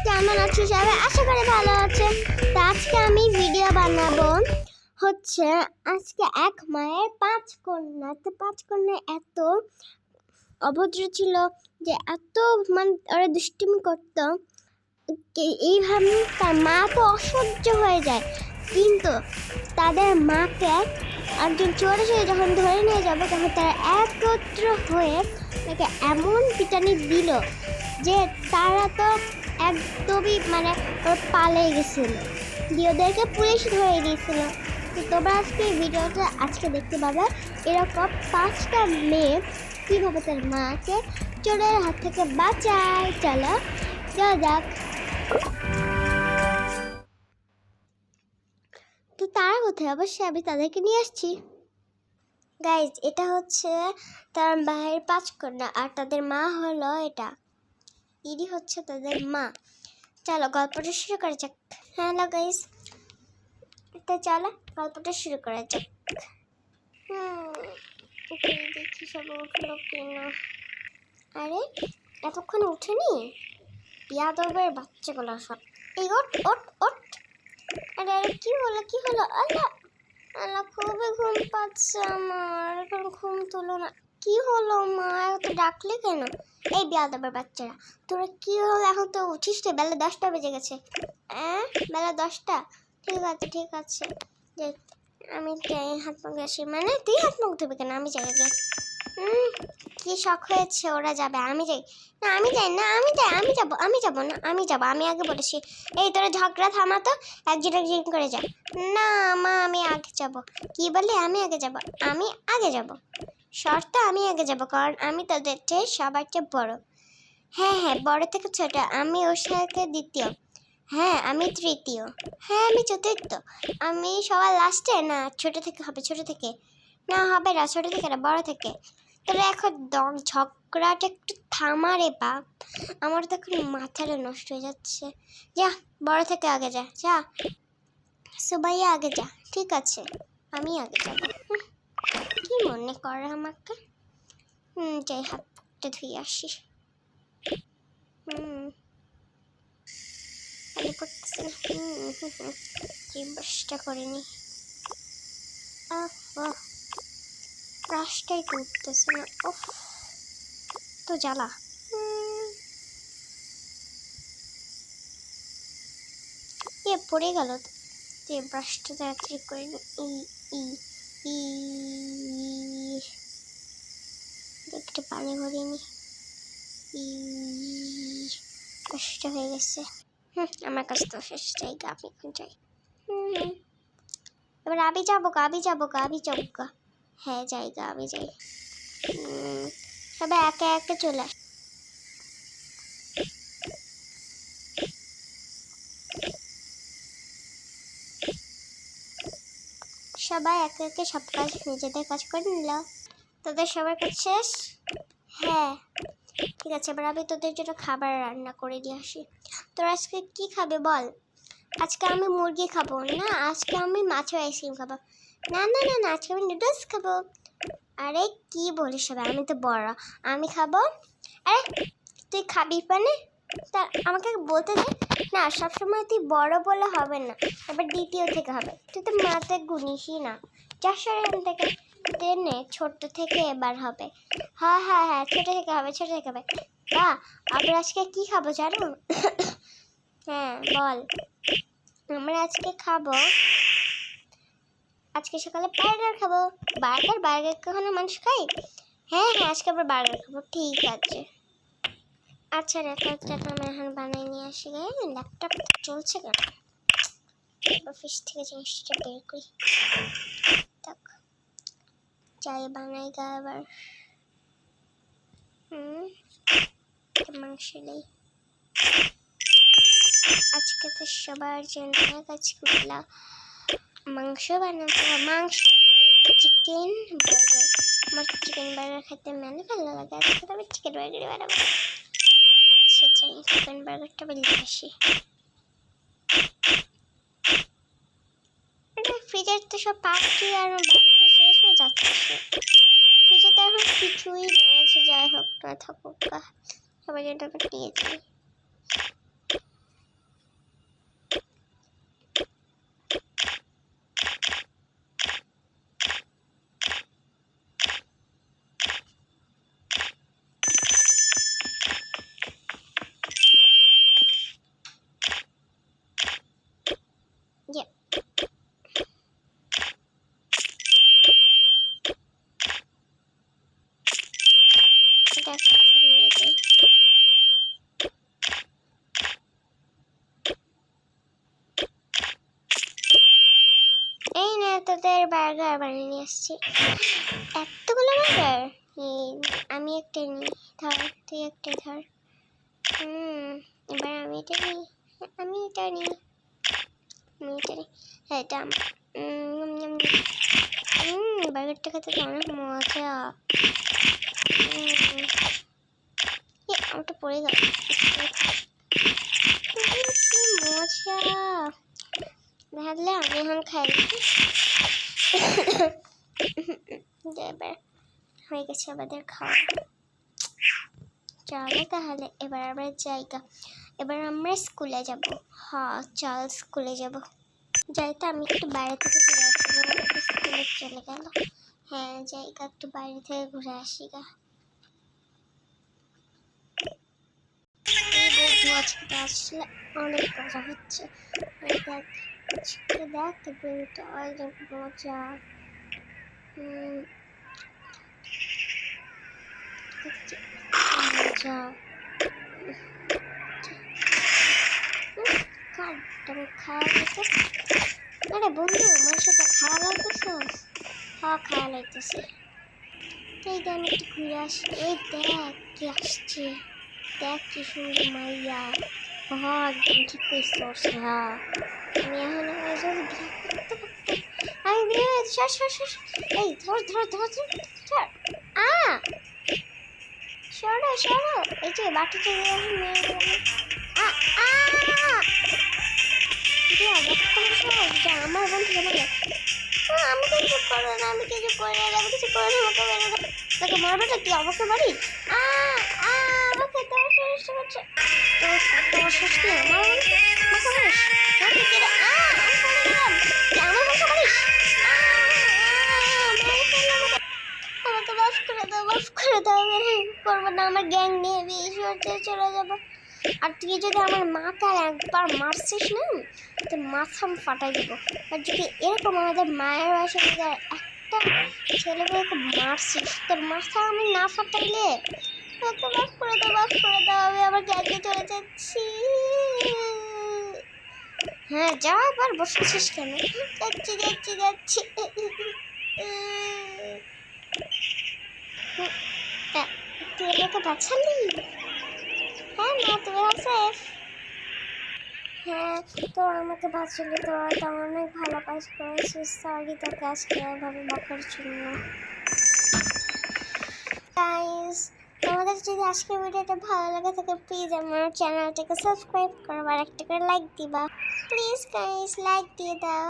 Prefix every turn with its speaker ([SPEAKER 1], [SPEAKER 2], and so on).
[SPEAKER 1] কেমন আছো সবাই? আশা করি ভালো আছেন। তো আজকে আমি ভিডিও বানাবো হচ্ছে আজকে এক মায়ের 5 কন্যা। তো 5 কন্যা এত অভদ্র ছিল যে এত ওরা দুষ্টুমি করতো, এইভাবে তার মা তো অসহ্য হয়ে যায়। কিন্তু তাদের মাকে একজন চোরে যখন ধরে নিয়ে যাবে তখন তারা একত্র হয়ে তাকে এমন পিটানি দিল যে তারা তো একদমই পালিয়ে গেছিল, দিয়ে ওদেরকে পুলিশ ধরে দিয়েছিল। তো তোমরা আজকে এই ভিডিওটা দেখতে পাবে এরকম 5টা মেয়ে কীভাবে তার মাকে চোরের হাত থেকে বাঁচায়। চলো যাওয়া যাক। তো তারা কোথায়? অবশ্যই আমি তাদেরকে নিয়ে আসছি। গাইজ, এটা হচ্ছে তার মায়ের 5 কন্যা আর তাদের মা হলো এটা। ইডি হচ্ছে তাদের মা। চলো গল্পটা শুরু করা যাক। হ্যালো গাইজ, তো চলো গল্পটা শুরু করা যাক। দেখি সব উঠলো কিনা। আরে এতক্ষণ উঠেনি? বিয়াদবের বাচ্চাগুলো সব। এই ওঠ ওঠ ওঠ। আরে আরে কি হলো কি হলো? আল্লাহ আল্লাহ, খুবই ঘুম পাচ্ছে আমার, এখন ঘুম তুলো না। কি হলো মা, এত ডাকলে কেন? এই বিয়াদবের বাচ্চারা, তোরা কি হলো? এখন তো উঠিস রে, বেলা 10টা বেজে গেছে। বেলা 10টা? ঠিক আছে যে আমি যাই হাত মুখ আসি। মানে তুই হাত মুখ ধুবি কেন? আমি যাই আগে। কি শখ হয়েছে ওরা যাবে, আমি যাই না? আমি যাই না, আমি যাবো না, আমি আগে বলেছি। এই তোরা ঝগড়া থামা তো, একজন করে যা। না মা, আমি আগে যাব। কি বলে? আমি আগে যাব। শর্ত আমি আগে যাব, কারণ আমি তোদের চেয়ে সবার চেয়ে বড়। হ্যাঁ, বড় থেকে ছোট। আমি ওর সাথে দ্বিতীয়। হ্যাঁ, আমি তৃতীয়। হ্যাঁ, আমি চতুর্থ। আমি সবার লাস্টে। না, ছোট থেকে হবে, ছোট থেকে। না হবে না, ছোট থেকে না, বড় থেকে। তোরা এখন ঝগড়াটা একটু থামা রে বাপ, আমার তো এখন মাথাটা নষ্ট হয়ে যাচ্ছে। যা, বড় থেকে আগে যা। সুবাইয়া আগে যা। ঠিক আছে, আমি আগে যাব। কি মনে করে আমাকে? যাই হাতটা ধুয়ে আসি। ভালো করতেছে না। ব্রাশটা করে নি। ব্রাশটাই করতেছে না। তো জ্বালা। পড়ে গেল। ব্রাশটা তাড়াতাড়ি করে নি। একটু পানি ভরিয়ে নি। ব্রাশটা হয়ে গেছে। আমার কাছে তো শেষ। জায়গা আমি এখন যাই। এবার আমি যাবো গা। হ্যাঁ জায়গা আমি যাই। সবাই একে একে চলে আস। সবাই একে একে সব কাজ নিজেদের কাজ করে নিল। তোদের সবার কাজ শেষ? হ্যাঁ ঠিক আছে, এবার আমি তোদের জন্য খাবার রান্না করে দিয়ে আসি। তোরা আজকে কি খাবে বল? আজকে আমি মুরগি খাবো না, আজকে আমি মাছের আইসক্রিম খাবো। না, আজকে আমি নুডলস খাবো। আরে কি বলিস সবাই, আমি তো বড়, আমি খাবো। আরে তুই খাবি তা আমাকে বলতে দে না। সবসময় তুই বড় বলে হবে না, এবার দ্বিতীয় থেকে হবে। তুই তো মাতে গুনিসই না। 400 থেকে টেনে ছোট থেকে এবার হবে। হ্যাঁ ছোট থেকে হবে। আবার আজকে কি খাবো জানো? হ্যাঁ বল। আমরা আজকে খাবো, আজকে সকালে বার্গার খাবো। বার্গার কখনো মানুষ খায়? হ্যাঁ আজকে আবার বার্গার খাবো। ঠিক আছে। আচ্ছা রেখাটা আমি এখন বানাই নিয়ে আসি। ল্যাপটপ চলছে কেন? অফিস থেকে জিনিসটা বের করি। চাই বানাই গা এবার। মাংস নেই আজকে, তো সবার জন্য মাংস বানাবো। মাংস দিয়ে চিকেন বার্গার। আমার চিকেন বার্গার খেতে ভালো লাগে। আজকে তো আমি চিকেন বার্গারই বানাবো। আচ্ছা যাই চিকেন বার্গারটা বেরিয়ে আসি। ফ্রিজের তো সব পাখি আর মাংস শেষ হয়ে যাচ্ছে। ফ্রিজে তো এখন কিছুই নেই। যাই হোক না থাকুক, সবাই জন্য নিয়ে যাই। তোদের বার্গার বানিয়ে নিয়ে আসছি। এতগুলো বার্গার? আমি একটা নিই, ধর তুই একটা ধর। এবার আমি এটা নিই, আমি এটা নিই, আমি এটা নিই। হ্যাঁ এটা বার্গারটা খেতে তো অনেক মজা। আমারটা পড়ে গেল, মজা। তাহলে আমি এখন খাই। এবার হয়ে গেছে আমাদের খাওয়া। চলো তাহলে এবার আমরা জায়গা, এবার আমরা স্কুলে যাব। হ্যাঁ চল স্কুলে যাব। যাইতে আমি একটু বাইরে থেকে ঘুরে আসি, স্কুলে চলে গেল। হ্যাঁ জায়গা একটু বাইরে থেকে ঘুরে আসি গা। আজকে আসলে অনেক মজা হচ্ছে। দেখ কিন্তু অনেক মজা। মজা খাওয়া লাগতো। আরে বন্ধু আমার সাথে খাওয়া লাগতেছস? হ্যাঁ খাওয়া লাগতেছে। এই দেখ আমি একটু ঘুরে আসি। এই দেখ কি আসছে, দেখ কি সুন্দর মাইয়া। হ্যাঁ একদম ঠিক করছিস। হ্যাঁ আমি এখন আমি বিয়ে এই ধর ধর ধর ধর সরো সরো। এই যে বাটিতে আমার বন্ধু আমি কিছু করো না, আমি কিছু করে না, আমি কিছু করে না। তোকে মারবেটা কি আমাকে বাড়ি? আমাকে তোমার শেষ করছে। তোমার শেষ কি আমার আমাকে মাফ করে দাও, মাফ করে দাও। করবো না, আমার গ্যাং নিয়ে বিয়ে চলে যাবো। আর তুই যদি আমার মাকে আর একবার মারছিস না, তোর মাথা ফাটাই দিব। আর যদি এরকম আমাদের মায়ের বয়সে একটা ছেলেমেয়েকে মারছিস, তোর মাথা আমি না ফাটাইলে তোকে মাফ করে দাও, মাফ করে দাও। আমি আমার গ্যাংয়ে চলে যাচ্ছি। হ্যাঁ যা, আবার বসেছিস কেন? যাচ্ছি যাচ্ছি যাচ্ছি। তুই আমাকে বাঁচালি? হ্যাঁ মা তুমি সেফ। হ্যাঁ তো আমাকে বাঁচালি, তোরা তো অনেক ভালো কাজ করেছিস। সরি তোকে আজকে এভাবে বকার জন্য। গাইস তোমাদের যদি আজকের ভিডিওটা ভালো লাগে থাকে প্লিজ আমার চ্যানেলটাকে সাবস্ক্রাইব করো আর একটা করে লাইক দিবা। প্লিজ গাইস লাইক দিয়ে দাও।